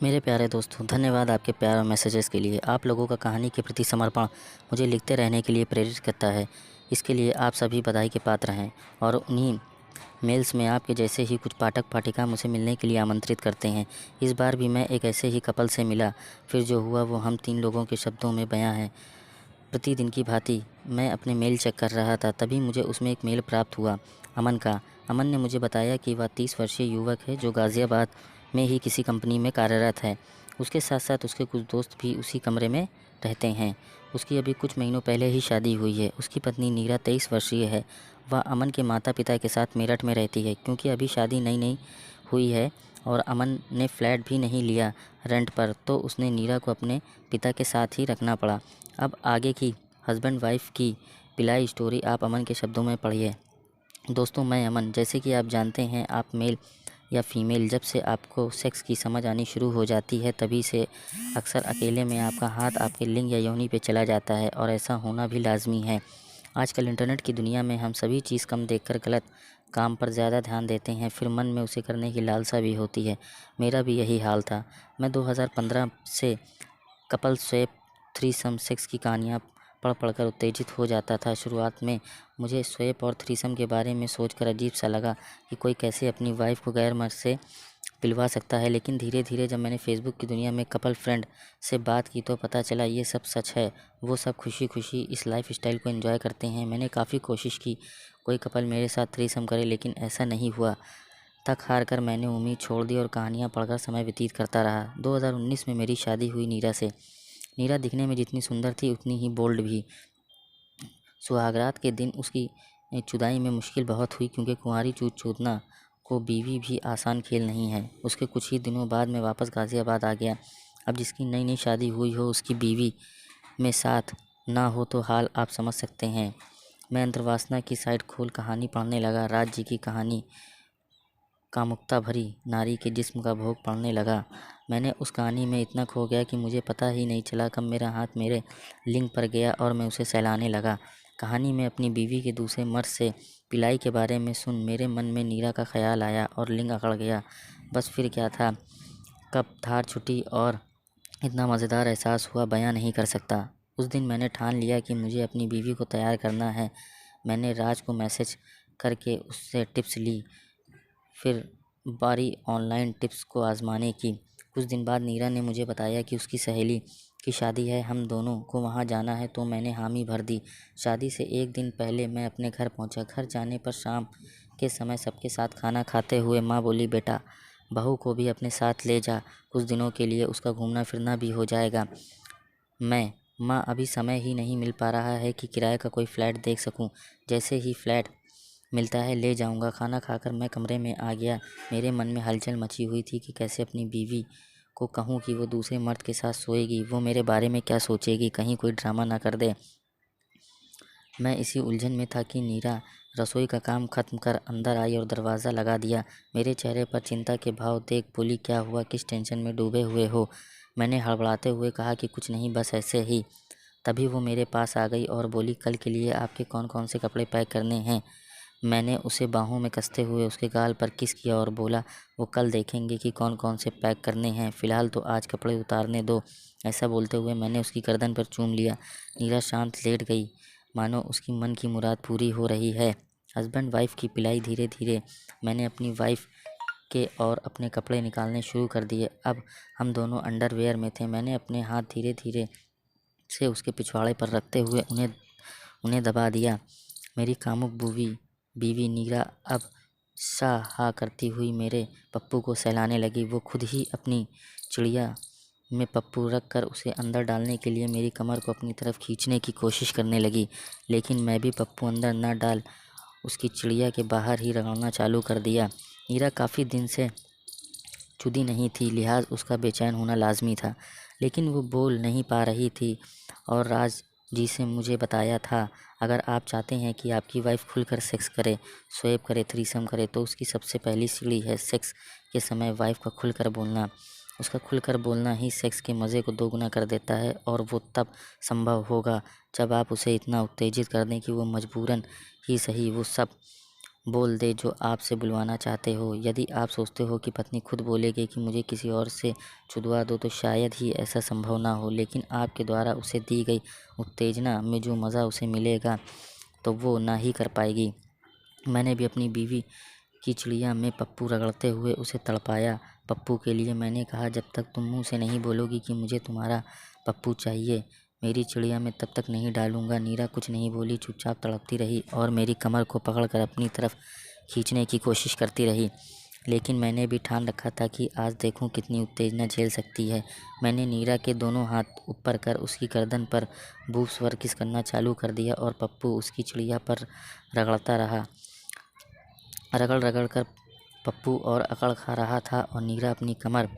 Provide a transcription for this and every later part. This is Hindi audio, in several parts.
मेरे प्यारे दोस्तों, धन्यवाद आपके प्यार और मैसेजेस के लिए। आप लोगों का कहानी के प्रति समर्पण मुझे लिखते रहने के लिए प्रेरित करता है। इसके लिए आप सभी बधाई के पात्र हैं और उन्हीं मेल्स में आपके जैसे ही कुछ पाठक-पाठिका मुझे मिलने के लिए आमंत्रित करते हैं। इस बार भी मैं एक ऐसे ही कपल से मिला, फिर जो हुआ वो हम 3 लोगों के शब्दों में बयाँ है। प्रतिदिन की भांति मैं अपने मेल चेक कर रहा था, तभी मुझे उसमें एक मेल प्राप्त हुआ अमन का। अमन ने मुझे बताया कि वह 30 वर्षीय युवक है जो गाज़ियाबाद में ही किसी कंपनी में कार्यरत है। उसके साथ-साथ उसके कुछ दोस्त भी उसी कमरे में रहते हैं। उसकी अभी कुछ महीनों पहले ही शादी हुई है। उसकी पत्नी नीरा 23 वर्षीय है। वह अमन के माता-पिता के साथ मेरठ में रहती है, क्योंकि अभी शादी नई-नई हुई है और अमन ने फ्लैट भी नहीं लिया रेंट पर, तो उसने नीरा को अपने पिता के साथ ही रखना पड़ा। अब आगे की हस्बैंड वाइफ की पिलाई स्टोरी आप अमन के शब्दों में पढ़िए। दोस्तों, मैं अमन। जैसे कि आप जानते हैं, आप मेल या फीमेल, जब से आपको सेक्स की समझ आनी शुरू हो जाती है, तभी से अक्सर अकेले में आपका हाथ आपके लिंग या योनि पे चला जाता है, और ऐसा होना भी लाजमी है। आजकल इंटरनेट की दुनिया में हम सभी चीज़ कम देखकर गलत काम पर ज़्यादा ध्यान देते हैं, फिर मन में उसे करने की लालसा भी होती है। मेरा भी यही हाल था। मैं 2015 से कपल स्वैप, थ्रीसम, सेक्स की कहानियाँ पढ़ कर उत्तेजित हो जाता था। शुरुआत में मुझे स्वैप और थ्रीसम के बारे में सोचकर अजीब सा लगा कि कोई कैसे अपनी वाइफ को गैर मर्द से पिलवा सकता है, लेकिन धीरे धीरे जब मैंने फेसबुक की दुनिया में कपल फ्रेंड से बात की तो पता चला ये सब सच है। वो सब खुशी खुशी इस लाइफ स्टाइल को एंजॉय करते हैं। मैंने काफ़ी कोशिश की कोई कपल मेरे साथ थ्रीसम करे, लेकिन ऐसा नहीं हुआ। थक हार कर मैंने उम्मीद छोड़ दी और कहानियाँ पढ़कर समय व्यतीत करता रहा। 2019 में मेरी शादी हुई नीरा से। नीरा दिखने में जितनी सुंदर थी, उतनी ही बोल्ड भी। सुहागरात के दिन उसकी जुदाई में मुश्किल बहुत हुई, क्योंकि कुंवारी चूतना को बीवी भी आसान खेल नहीं है। उसके कुछ ही दिनों बाद मैं वापस गाज़ियाबाद आ गया। अब जिसकी नई नई शादी हुई हो, उसकी बीवी में साथ ना हो तो हाल आप समझ सकते हैं। मैं अंतर्वासना की साइड खोल कहानी पढ़ने लगा। राज जी की कहानी कामुकता भरी नारी के जिस्म का भोग पढ़ने लगा। मैंने उस कहानी में इतना खो गया कि मुझे पता ही नहीं चला कब मेरा हाथ मेरे लिंग पर गया और मैं उसे सहलाने लगा। कहानी में अपनी बीवी के दूसरे मर्द से पिलाई के बारे में सुन मेरे मन में नीरा का ख्याल आया और लिंग अकड़ गया। बस फिर क्या था, कब धार छुटी और इतना मज़ेदार एहसास हुआ, बयां नहीं कर सकता। उस दिन मैंने ठान लिया कि मुझे अपनी बीवी को तैयार करना है। मैंने राज को मैसेज करके उससे टिप्स ली, फिर बारी ऑनलाइन टिप्स को आजमाने की। कुछ दिन बाद नीरा ने मुझे बताया कि उसकी सहेली की शादी है, हम दोनों को वहाँ जाना है, तो मैंने हामी भर दी। शादी से एक दिन पहले मैं अपने घर पहुँचा। घर जाने पर शाम के समय सबके साथ खाना खाते हुए माँ बोली, बेटा, बहू को भी अपने साथ ले जा, कुछ दिनों के लिए उसका घूमना फिरना भी हो जाएगा। मैं, माँ, अभी समय ही नहीं मिल पा रहा है कि किराए का कोई फ़्लैट देख सकूँ। जैसे ही फ्लैट मिलता है ले जाऊंगा। खाना खाकर मैं कमरे में आ गया। मेरे मन में हलचल मची हुई थी कि कैसे अपनी बीवी को कहूँ कि वो दूसरे मर्द के साथ सोएगी। वो मेरे बारे में क्या सोचेगी, कहीं कोई ड्रामा ना कर दे। मैं इसी उलझन में था कि नीरा रसोई का काम खत्म कर अंदर आई और दरवाज़ा लगा दिया। मेरे चेहरे पर चिंता के भाव देख बोली, क्या हुआ, किस टेंशन में डूबे हुए हो? मैंने हड़बड़ाते हुए कहा कि कुछ नहीं, बस ऐसे ही। तभी वो मेरे पास आ गई और बोली, कल के लिए आपके कौन कौन से कपड़े पैक करने हैं? मैंने उसे बाहों में कसते हुए उसके गाल पर किस किया और बोला, वो कल देखेंगे कि कौन कौन से पैक करने हैं, फ़िलहाल तो आज कपड़े उतारने दो। ऐसा बोलते हुए मैंने उसकी गर्दन पर चूम लिया। नीरा शांत लेट गई, मानो उसकी मन की मुराद पूरी हो रही है। हस्बैंड वाइफ की पिलाई। धीरे धीरे मैंने अपनी वाइफ के और अपने कपड़े निकालने शुरू कर दिए। अब हम दोनों अंडरवेयर में थे। मैंने अपने हाथ धीरे धीरे से उसके पिछवाड़े पर रखते हुए उन्हें दबा दिया। मेरी कामुक बीवी नीरा अब शाह हा करती हुई मेरे पप्पू को सहलाने लगी। वो खुद ही अपनी चिड़िया में पप्पू रख कर उसे अंदर डालने के लिए मेरी कमर को अपनी तरफ खींचने की कोशिश करने लगी, लेकिन मैं भी पप्पू अंदर न डाल उसकी चिड़िया के बाहर ही रगड़ना चालू कर दिया। नीरा काफ़ी दिन से चुदी नहीं थी, लिहाज उसका बेचैन होना लाजमी था, लेकिन वो बोल नहीं पा रही थी। और राज जी से मुझे बताया था, अगर आप चाहते हैं कि आपकी वाइफ खुलकर सेक्स करे, स्वैप करे, थ्रीसम करे, तो उसकी सबसे पहली सीढ़ी है सेक्स के समय वाइफ का खुलकर बोलना। उसका खुलकर बोलना ही सेक्स के मज़े को दोगुना कर देता है, और वो तब संभव होगा जब आप उसे इतना उत्तेजित कर दें कि वो मजबूरन ही सही वो सब बोल दे जो आपसे बुलवाना चाहते हो। यदि आप सोचते हो कि पत्नी खुद बोलेगी कि मुझे किसी और से छुड़वा दो तो शायद ही ऐसा संभव ना हो, लेकिन आपके द्वारा उसे दी गई उत्तेजना में जो मज़ा उसे मिलेगा तो वो ना ही कर पाएगी। मैंने भी अपनी बीवी की चिड़िया में पप्पू रगड़ते हुए उसे तड़पाया। पप्पू के लिए मैंने कहा, जब तक तुम मुँह से नहीं बोलोगी कि मुझे तुम्हारा पप्पू चाहिए, मेरी चिड़िया में तब तक नहीं डालूंगा। नीरा कुछ नहीं बोली, चुपचाप तड़पती रही और मेरी कमर को पकड़कर अपनी तरफ खींचने की कोशिश करती रही। लेकिन मैंने भी ठान रखा था कि आज देखूं कितनी उत्तेजना झेल सकती है। मैंने नीरा के दोनों हाथ ऊपर कर उसकी गर्दन पर बूब्स पर किस करना चालू कर दिया और पप्पू उसकी चिड़िया पर रगड़ता रहा। रगड़ रगड़ कर पप्पू और अकड़ खा रहा था और नीरा अपनी कमर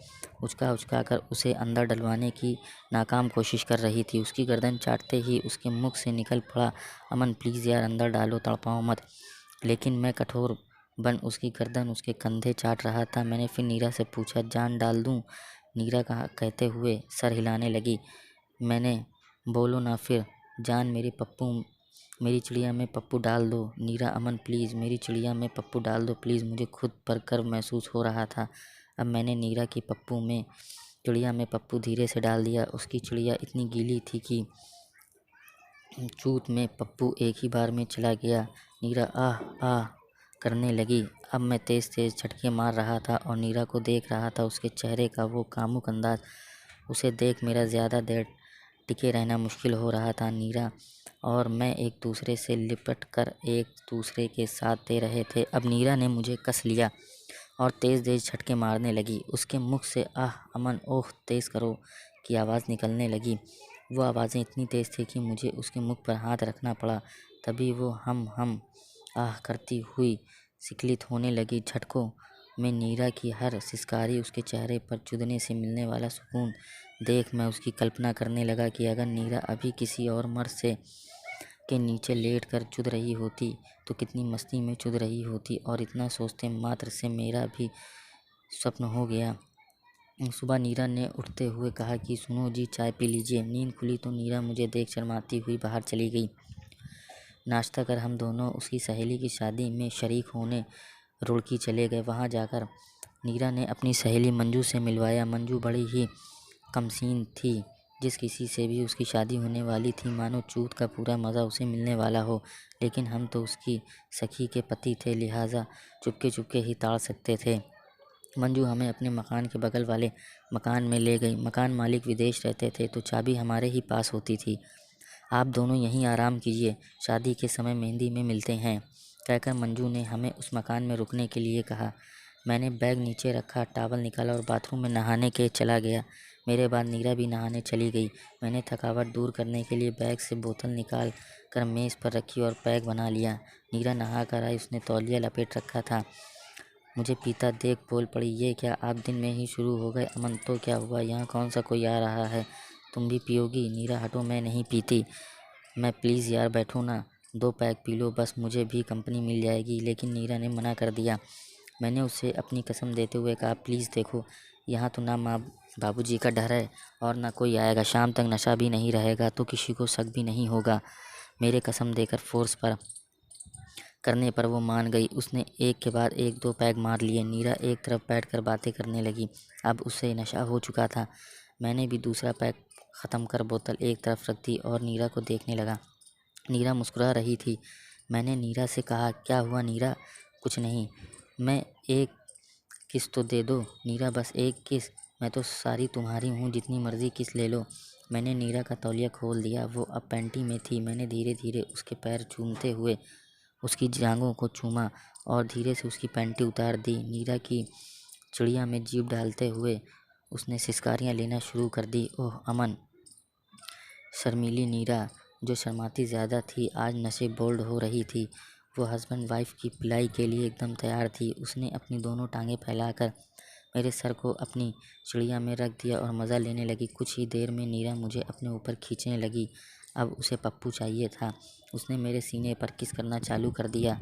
उचका कर उसे अंदर डलवाने की नाकाम कोशिश कर रही थी। उसकी गर्दन चाटते ही उसके मुख से निकल पड़ा, अमन प्लीज़ यार अंदर डालो, तड़पाओ मत। लेकिन मैं कठोर बन उसकी गर्दन उसके कंधे चाट रहा था। मैंने फिर नीरा से पूछा, जान डाल दूँ? नीरा कहा कहते हुए सर हिलाने लगी। मैंने, बोलो ना फिर, जान मेरी चिड़िया में पप्पू डाल दो। नीरा, अमन प्लीज़ मेरी चिड़िया में पप्पू डाल दो प्लीज़। मुझे खुद पर गर्व महसूस हो रहा था। अब मैंने नीरा की चिड़िया में पप्पू धीरे से डाल दिया। उसकी चिड़िया इतनी गीली थी कि चूत में पप्पू एक ही बार में चला गया। नीरा आह आह करने लगी। अब मैं तेज़ तेज़ झटके मार रहा था और नीरा को देख रहा था। उसके चेहरे का वो कामुक अंदाज, उसे देख मेरा ज़्यादा देर टिके रहना मुश्किल हो रहा था। नीरा और मैं एक दूसरे से लिपट कर एक दूसरे के साथ दे रहे थे। अब नीरा ने मुझे कस लिया और तेज़ तेज़ झटके मारने लगी। उसके मुख से आह, अमन, ओह, तेज़ करो की आवाज़ निकलने लगी। वो आवाज़ें इतनी तेज़ थी कि मुझे उसके मुख पर हाथ रखना पड़ा। तभी वो हम आह करती हुई शिथिलित होने लगी। झटकों में नीरा की हर सिसकारी, उसके चेहरे पर चुदने से मिलने वाला सुकून देख मैं उसकी कल्पना करने लगा कि अगर नीरा अभी किसी और मर्द से के नीचे लेट कर चुद रही होती तो कितनी मस्ती में चुद रही होती। और इतना सोचते मात्र से मेरा भी स्वप्न हो गया। सुबह नीरा ने उठते हुए कहा कि सुनो जी, चाय पी लीजिए। नींद खुली तो नीरा मुझे देख शर्माती हुई बाहर चली गई। नाश्ता कर हम दोनों उसकी सहेली की शादी में शरीक होने रुड़की चले गए। वहाँ जाकर नीरा ने अपनी सहेली मंजू से मिलवाया। मंजू बड़ी ही कमसीन थी। जिस किसी से भी उसकी शादी होने वाली थी मानो चूत का पूरा मज़ा उसे मिलने वाला हो। लेकिन हम तो उसकी सखी के पति थे, लिहाजा चुपके चुपके ही ताड़ सकते थे। मंजू हमें अपने मकान के बगल वाले मकान में ले गई। मकान मालिक विदेश रहते थे तो चाबी हमारे ही पास होती थी। आप दोनों यहीं आराम कीजिए, शादी के समय मेहंदी में मिलते हैं, कहकर मंजू ने हमें उस मकान में रुकने के लिए कहा। मैंने बैग नीचे रखा, टॉवल निकाला और बाथरूम में नहाने के चला गया। मेरे बाद नीरा भी नहाने चली गई। मैंने थकावट दूर करने के लिए बैग से बोतल निकाल कर मेज़ पर रखी और पैक बना लिया। नीरा नहा कर आई, उसने तौलिया लपेट रखा था। मुझे पीता देख बोल पड़ी, ये क्या आप दिन में ही शुरू हो गए? अमन, तो क्या हुआ? यहाँ कौन सा कोई आ रहा है? तुम भी पियोगी? नीरा, हटो, मैं नहीं पीती। मैं, प्लीज़ यार बैठो ना, 2 पैक पी लो बस, मुझे भी कंपनी मिल जाएगी। लेकिन नीरा ने मना कर दिया। मैंने उसे अपनी कसम देते हुए कहा, प्लीज़ देखो, यहाँ तो ना माँ बाबूजी का डर है और ना कोई आएगा। शाम तक नशा भी नहीं रहेगा तो किसी को शक भी नहीं होगा। मेरे कसम देकर फोर्स पर करने पर वो मान गई। उसने एक के बाद एक 2 पैग मार लिए। नीरा एक तरफ बैठकर बातें करने लगी। अब उसे नशा हो चुका था। मैंने भी दूसरा पैग ख़त्म कर बोतल एक तरफ रख दी और नीरा को देखने लगा। नीरा मुस्कुरा रही थी। मैंने नीरा से कहा, क्या हुआ नीरा? कुछ नहीं। मैं, एक किस तो दे दो। नीरा, बस एक किस? मैं तो सारी तुम्हारी हूँ, जितनी मर्ज़ी किस ले लो। मैंने नीरा का तौलिया खोल दिया। वो अब पैंटी में थी। मैंने धीरे धीरे उसके पैर चूमते हुए उसकी जांघों को चूमा और धीरे से उसकी पैंटी उतार दी। नीरा की चिड़िया में जीभ डालते हुए उसने सिसकारियाँ लेना शुरू कर दी। ओह अमन! शर्मीली नीरा, जो शर्माती ज़्यादा थी, आज नशे बोल्ड हो रही थी। वो हस्बैंड वाइफ की पिलाई के लिए एकदम तैयार थी। उसने अपनी दोनों टांगें फैलाकर मेरे सर को अपनी चिड़िया में रख दिया और मज़ा लेने लगी। कुछ ही देर में नीरा मुझे अपने ऊपर खींचने लगी। अब उसे पप्पू चाहिए था। उसने मेरे सीने पर किस करना चालू कर दिया।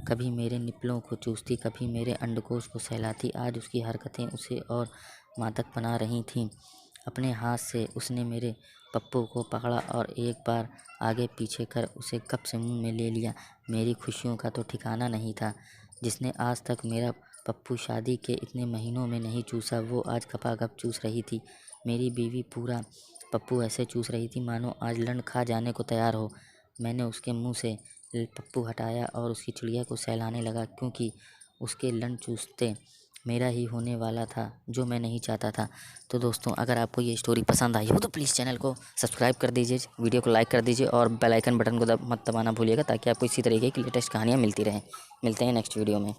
कभी मेरे निप्पलों को चूसती, कभी मेरे अंडकोश को सहलाती। आज उसकी हरकतें उसे और मादक बना रही थीं। अपने हाथ से उसने मेरे पप्पू को पकड़ा और एक बार आगे पीछे कर उसे गप से मुंह में ले लिया। मेरी खुशियों का तो ठिकाना नहीं था। जिसने आज तक मेरा पप्पू शादी के इतने महीनों में नहीं चूसा, वो आज गपागप चूस रही थी। मेरी बीवी पूरा पप्पू ऐसे चूस रही थी मानो आज लंड खा जाने को तैयार हो। मैंने उसके मुंह से पप्पू हटाया और उसकी चिड़िया को सहलाने लगा, क्योंकि उसके लंड चूसते मेरा ही होने वाला था, जो मैं नहीं चाहता था। तो दोस्तों, अगर आपको ये स्टोरी पसंद आई हो तो प्लीज़ चैनल को सब्सक्राइब कर दीजिए, वीडियो को लाइक कर दीजिए और बेल आइकन बटन को मत दबाना भूलिएगा, ताकि आपको इसी तरीके की लेटेस्ट कहानियाँ मिलती रहें। मिलते हैं नेक्स्ट वीडियो में।